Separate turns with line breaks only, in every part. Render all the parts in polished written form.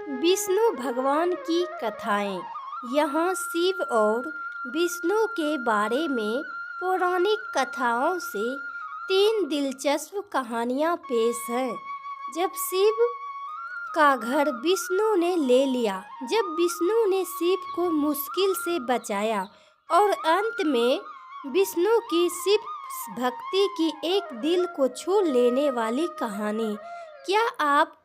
विष्णु भगवान की कथाएं। यहाँ शिव और विष्णु के बारे में पौराणिक कथाओं से 3 दिलचस्प कहानियाँ पेश हैं। जब शिव का घर विष्णु ने ले लिया, जब विष्णु ने शिव को मुश्किल से बचाया और अंत में विष्णु की शिव भक्ति की एक दिल को छू लेने वाली कहानी। क्या आप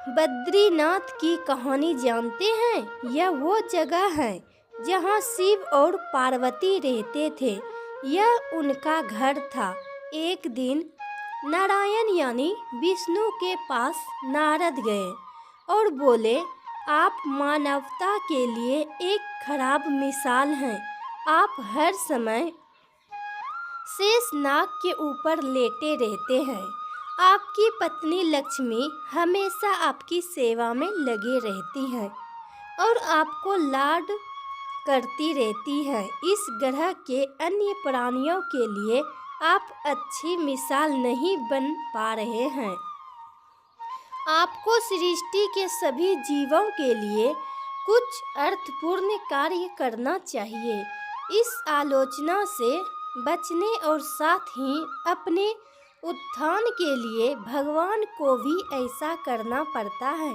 बद्रीनाथ की कहानी जानते हैं? यह वो जगह है जहाँ शिव और पार्वती रहते थे। यह उनका घर था। एक दिन नारायण यानी विष्णु के पास नारद गए और बोले, आप मानवता के लिए एक खराब मिसाल हैं। आप हर समय शेषनाग के ऊपर लेटे रहते हैं। आपकी पत्नी लक्ष्मी हमेशा आपकी सेवा में लगी रहती है और आपको लाड करती रहती है। इस ग्रह के अन्य प्राणियों के लिए आप अच्छी मिसाल नहीं बन पा रहे हैं। आपको सृष्टि के सभी जीवों के लिए कुछ अर्थपूर्ण कार्य करना चाहिए। इस आलोचना से बचने और साथ ही अपने उत्थान के लिए भगवान को भी ऐसा करना पड़ता है।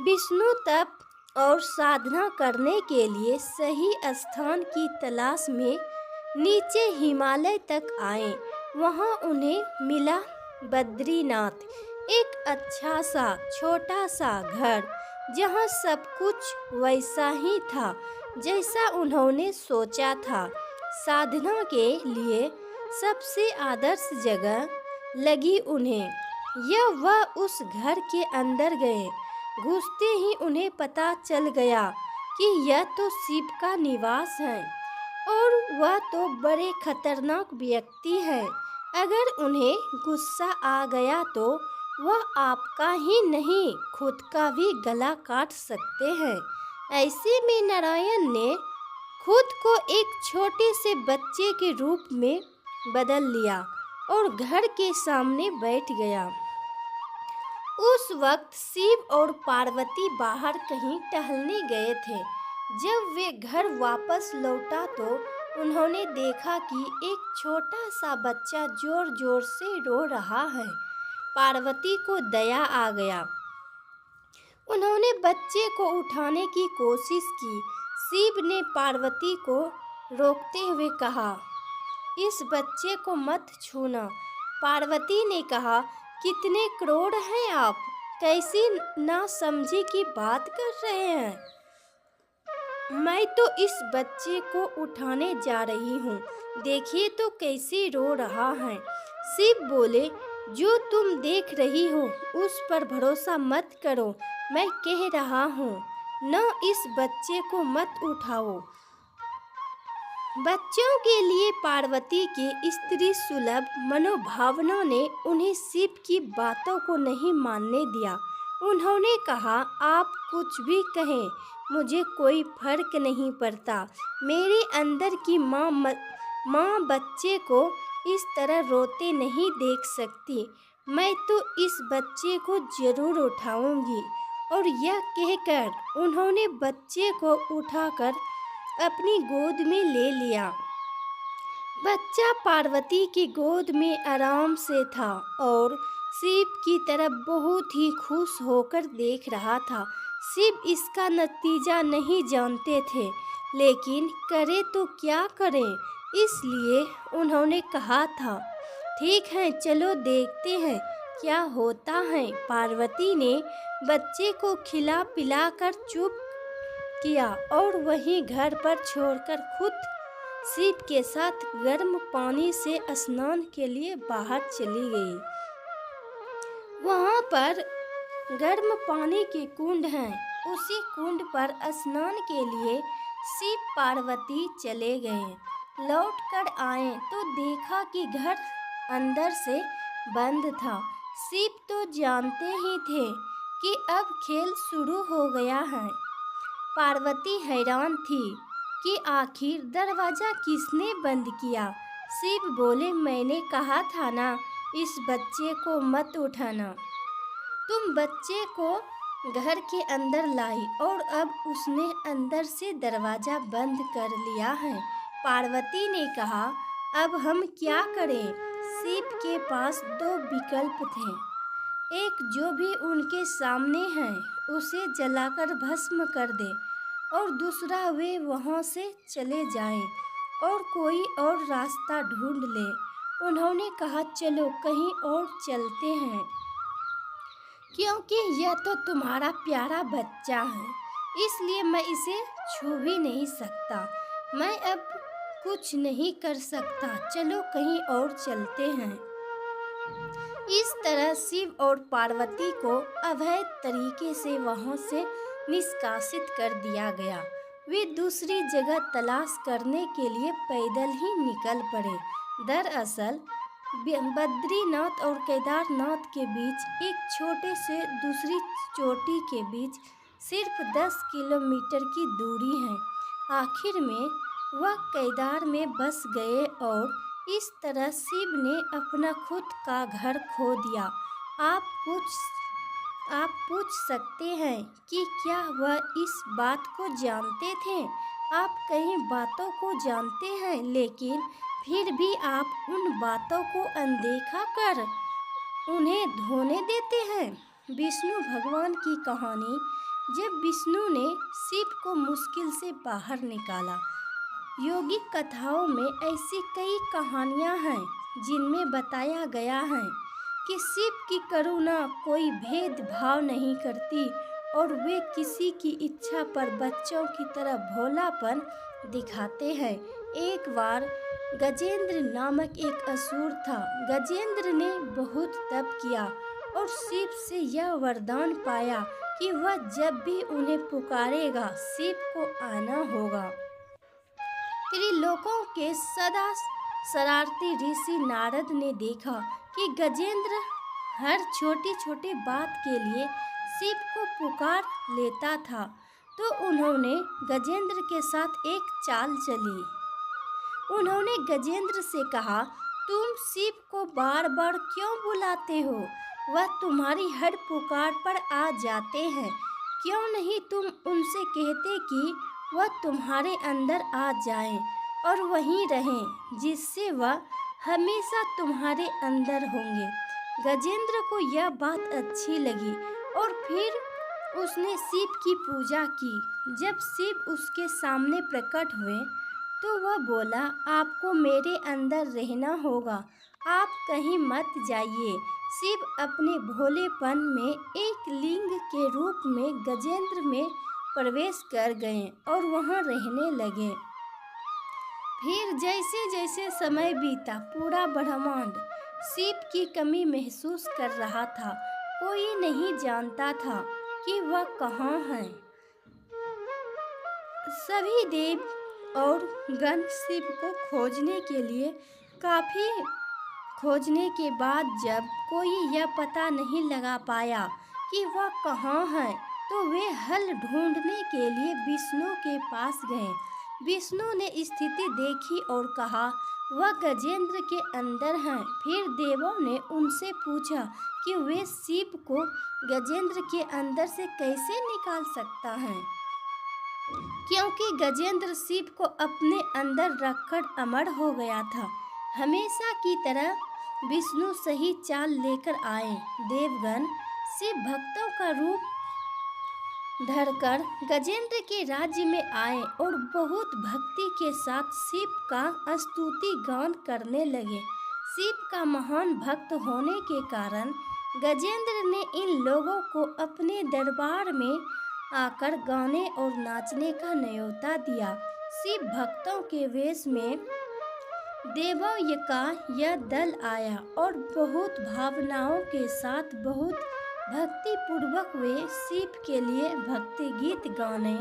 विष्णु तप और साधना करने के लिए सही स्थान की तलाश में नीचे हिमालय तक आए। वहाँ उन्हें मिला बद्रीनाथ, एक अच्छा सा छोटा सा घर जहाँ सब कुछ वैसा ही था जैसा उन्होंने सोचा था। साधना के लिए सबसे आदर्श जगह लगी उन्हें। वह उस घर के अंदर गए। घुसते ही उन्हें पता चल गया कि यह तो शिव का निवास है और वह तो बड़े खतरनाक व्यक्ति है। अगर उन्हें गुस्सा आ गया तो वह आपका ही नहीं खुद का भी गला काट सकते हैं। ऐसे में नारायण ने खुद को एक छोटे से बच्चे के रूप में बदल लिया और घर के सामने बैठ गया। उस वक्त शिव और पार्वती बाहर कहीं टहलने गए थे। जब वे घर वापस लौटा तो उन्होंने देखा कि एक छोटा सा बच्चा जोर जोर से रो रहा है। पार्वती को दया आ गया। उन्होंने बच्चे को उठाने की कोशिश की। शिव ने पार्वती को रोकते हुए कहा, इस बच्चे को मत छूना। पार्वती ने कहा, कितने क्रूर हैं आप, कैसी नासमझी की बात कर रहे हैं। मैं तो इस बच्चे को उठाने जा रही हूँ, देखिए तो कैसे रो रहा है। शिव बोले, जो तुम देख रही हो उस पर भरोसा मत करो। मैं कह रहा हूँ न, इस बच्चे को मत उठाओ। बच्चों के लिए पार्वती की स्त्री सुलभ मनोभावना ने उन्हें शिव की बातों को नहीं मानने दिया। उन्होंने कहा, आप कुछ भी कहें, मुझे कोई फर्क नहीं पड़ता। मेरे अंदर की माँ बच्चे को इस तरह रोते नहीं देख सकती। मैं तो इस बच्चे को जरूर उठाऊंगी। और यह कहकर उन्होंने बच्चे को उठाकर अपनी गोद में ले लिया। बच्चा पार्वती की गोद में आराम से था और शिव की तरफ बहुत ही खुश होकर देख रहा था। शिव इसका नतीजा नहीं जानते थे, लेकिन करे तो क्या करें, इसलिए उन्होंने कहा था, ठीक है चलो देखते हैं क्या होता है। पार्वती ने बच्चे को खिला पिलाकर चुप किया और वहीं घर पर छोड़कर खुद शिव के साथ गर्म पानी से स्नान के लिए बाहर चली गई। वहाँ पर गर्म पानी के कुंड हैं। उसी कुंड पर स्नान के लिए शिव पार्वती चले गए। लौट कर आए तो देखा कि घर अंदर से बंद था। शिव तो जानते ही थे कि अब खेल शुरू हो गया है। पार्वती हैरान थी कि आखिर दरवाज़ा किसने बंद किया। शिव बोले, मैंने कहा था ना, इस बच्चे को मत उठाना। तुम बच्चे को घर के अंदर लाई और अब उसने अंदर से दरवाज़ा बंद कर लिया है। पार्वती ने कहा, अब हम क्या करें? शिव के पास दो विकल्प थे। एक जो भी उनके सामने है उसे जलाकर भस्म कर दे और दूसरा वे वहाँ से चले जाएं और कोई और रास्ता ढूंढ ले। उन्होंने कहा, चलो कहीं और चलते हैं, क्योंकि यह तो तुम्हारा प्यारा बच्चा है, इसलिए मैं इसे छू भी नहीं सकता। मैं अब कुछ नहीं कर सकता, चलो कहीं और चलते हैं। इस तरह शिव और पार्वती को अवैध तरीके से वहां से निष्कासित कर दिया गया। वे दूसरी जगह तलाश करने के लिए पैदल ही निकल पड़े। दरअसल बद्रीनाथ और केदारनाथ के बीच एक छोटे से दूसरी चोटी के बीच सिर्फ 10 किलोमीटर की दूरी है। आखिर में वह केदार में बस गए और इस तरह शिव ने अपना खुद का घर खो दिया। आप पूछ सकते हैं कि क्या वह इस बात को जानते थे? आप कई बातों को जानते हैं, लेकिन फिर भी आप उन बातों को अनदेखा कर उन्हें धोने देते हैं। विष्णु भगवान की कहानी। जब विष्णु ने शिव को मुश्किल से बाहर निकाला। योगिक कथाओं में ऐसी कई कहानियां हैं जिनमें बताया गया है कि शिव की करुणा कोई भेदभाव नहीं करती और वे किसी की इच्छा पर बच्चों की तरह भोलापन दिखाते हैं। एक बार गजेंद्र नामक एक असुर था। गजेंद्र ने बहुत तप किया और शिव से यह वरदान पाया कि वह जब भी उन्हें पुकारेगा शिव को आना होगा। त्रिलोकों के सदा शरारती ऋषि नारद ने देखा कि गजेंद्र हर छोटी छोटी बात के लिए शिव को पुकार लेता था, तो उन्होंने गजेंद्र के साथ एक चाल चली। उन्होंने गजेंद्र से कहा, तुम शिव को बार बार क्यों बुलाते हो? वह तुम्हारी हर पुकार पर आ जाते हैं। क्यों नहीं तुम उनसे कहते कि वह तुम्हारे अंदर आ जाएं और वहीं रहें, जिससे वह हमेशा तुम्हारे अंदर होंगे। गजेंद्र को यह बात अच्छी लगी और फिर उसने शिव की पूजा की। जब शिव उसके सामने प्रकट हुए तो वह बोला, आपको मेरे अंदर रहना होगा, आप कहीं मत जाइए। शिव अपने भोलेपन में एक लिंग के रूप में गजेंद्र में प्रवेश कर गए और वहां रहने लगे। फिर जैसे जैसे समय बीता, पूरा ब्रह्मांड शिव की कमी महसूस कर रहा था। कोई नहीं जानता था कि वह कहाँ है। सभी देव और गण शिव को खोजने के लिए काफ़ी खोजने के बाद जब कोई यह पता नहीं लगा पाया कि वह कहाँ है, तो वे हल ढूंढने के लिए विष्णु के पास गए। विष्णु ने स्थिति देखी और कहा, वह गजेंद्र के अंदर हैं। फिर देवों ने उनसे पूछा कि वे शिव को गजेंद्र के अंदर से कैसे निकाल सकता है, क्योंकि गजेंद्र शिव को अपने अंदर रखकर अमर हो गया था। हमेशा की तरह विष्णु सही चाल लेकर आए। देवगण शिव भक्तों का रूप धरकर गजेंद्र के राज्य में आए और बहुत भक्ति के साथ शिव का स्तुति गान करने लगे। शिव का महान भक्त होने के कारण गजेंद्र ने इन लोगों को अपने दरबार में आकर गाने और नाचने का न्योता दिया। शिव भक्तों के वेश में देवों का यह दल आया और बहुत भावनाओं के साथ बहुत भक्ति पूर्वक वे शिव के लिए भक्ति गीत गाने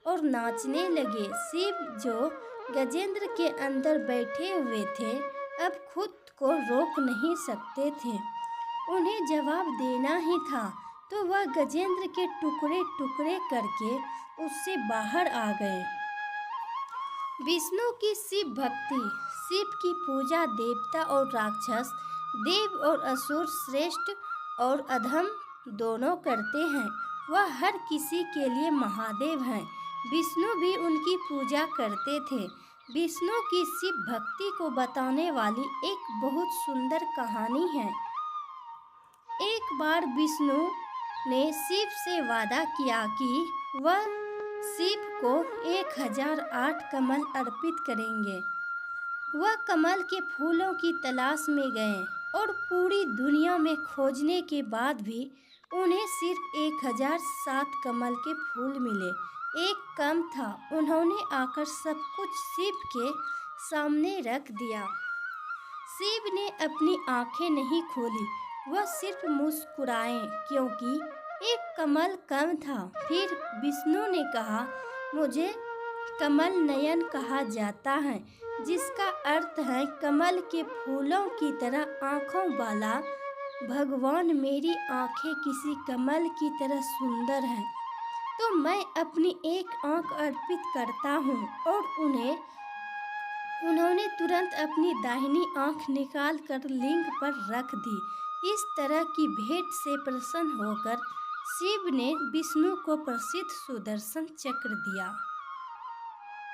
और नाचने लगे। शिव जो गजेंद्र के अंदर बैठे हुए थे, अब खुद को रोक नहीं सकते थे। उन्हें जवाब देना ही था, तो वह गजेंद्र के टुकड़े टुकड़े करके उससे बाहर आ गए। विष्णु की शिव भक्ति, शिव की पूजा देवता और राक्षस, देव और असुर, श्रेष्ठ और अधम दोनों करते हैं। वह हर किसी के लिए महादेव हैं। विष्णु भी उनकी पूजा करते थे। विष्णु की शिव भक्ति को बताने वाली एक बहुत सुंदर कहानी है। एक बार विष्णु ने शिव से वादा किया कि वह शिव को 1008 कमल अर्पित करेंगे। वह कमल के फूलों की तलाश में गए और पूरी दुनिया में खोजने के बाद भी उन्हें सिर्फ 1007 कमल के फूल मिले। एक कम था। उन्होंने आकर सब कुछ शिव के सामने रख दिया। शिव ने अपनी आंखें नहीं खोली, वह सिर्फ मुस्कुराए क्योंकि एक कमल कम था। फिर विष्णु ने कहा, मुझे कमल नयन कहा जाता है, जिसका अर्थ है कमल के फूलों की तरह आँखों वाला भगवान। मेरी आँखें किसी कमल की तरह सुंदर हैं, तो मैं अपनी एक आँख अर्पित करता हूँ। और उन्होंने तुरंत अपनी दाहिनी आँख निकाल कर लिंग पर रख दी। इस तरह की भेंट से प्रसन्न होकर शिव ने विष्णु को प्रसिद्ध सुदर्शन चक्र दिया।